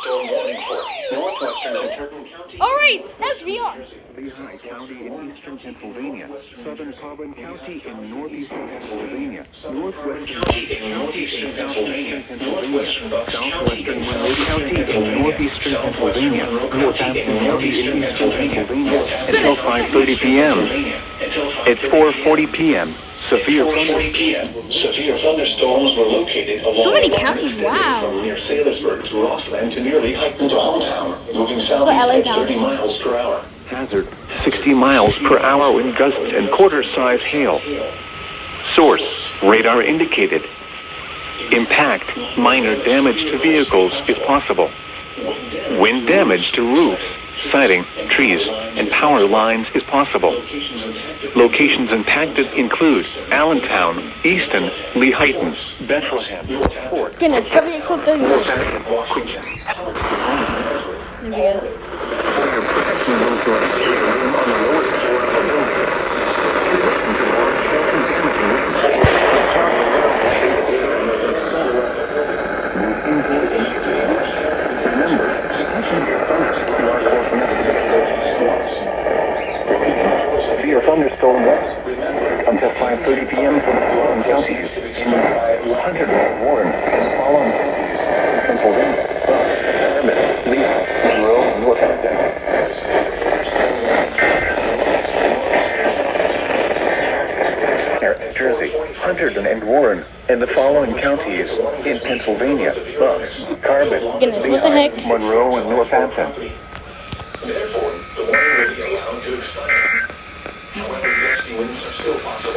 thunderstorm warning for northwestern and Turton County. Alright, SVR. Lehigh County in eastern Pennsylvania, southern Cobb County in northeastern Pennsylvania, northwestern Pennsylvania, southwestern Monroe County in northeastern Pennsylvania, Northampton County in eastern Pennsylvania, until 5:30 p.m. At 4:40 p.m. Severe thunderstorms were located along so many counties, wow. from near Sailorsburg to Rossland to nearly Highton to hometown, moving southeast at 30 miles per hour. Hazard 60 miles per hour wind gusts and quarter-size hail. Source radar indicated. Impact minor damage to vehicles is possible. Wind damage to roofs, siding, trees, and power lines is possible. Locations impacted include Allentown, Easton, Lehighton, Bethlehem, Fort. Goodness, WXL39. There he is. Severe thunderstorm until 5:30 p.m. for the following counties in Hunter, Warren, and the following counties in Pennsylvania, Lehigh, Monroe, and Northampton. Jersey, Hunterdon, and Warren, and the following counties in Pennsylvania, Bucks, Carbon, Goodness, what the heck? Monroe, and Northampton. Therefore, the warning will be allowed to expire. However, gusty winds are still possible.